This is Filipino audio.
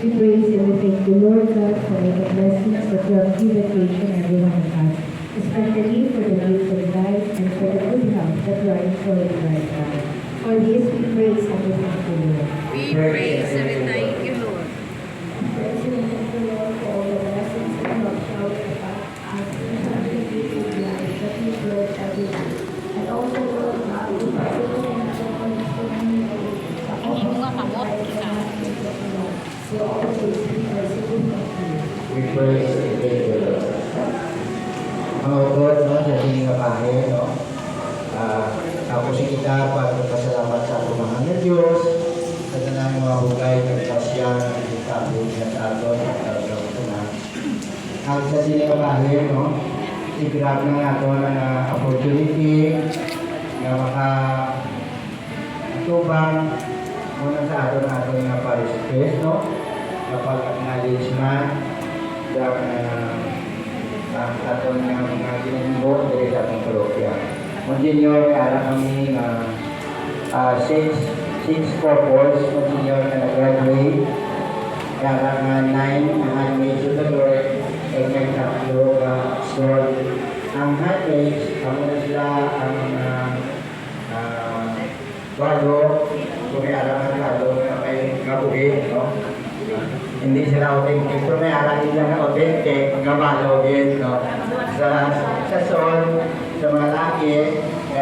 We praise and we thank you, Lord God, for the blessings that you have given to each and every one of us, especially for the gift of life and for the good health that we are enjoying right now. For this we praise and we thank you, Lord. We praise and we thank you, Lord. We praise and we thank you, Lord, for all the blessings that you have showered upon us in every day of life that we live every day. And also, Lord God, we particularly have the cornerstone sa we always be merciful of you. We praise and thank you, Lord. Mga utod, no, sa ating kapahe, no, tapos kita pagpasalamat sa ating mga Diyos, sa tanang mga bugay ng kasya ng itabog na sa aton at talagang na. Ang sa ating kapahe, no, i-grab na nato ng opportunity na makatubang muna sa aton na parisipes, no, kapag acknowledgement ang aton nga mga ginimbo dari sa atong parokya. Monsignor, ara kami nga six couples, Monsignor na nag-graduate, kaya nga 9 ang admission sa Lord, ay may tatlo ka sword. Ang hotcakes, kamo na sila ang bago, kung may araman bago na may kabuhin, no? Hindi sila authentic. Kung may araman nila na authentic, nga malo din, no? Sa son, sa mga laki,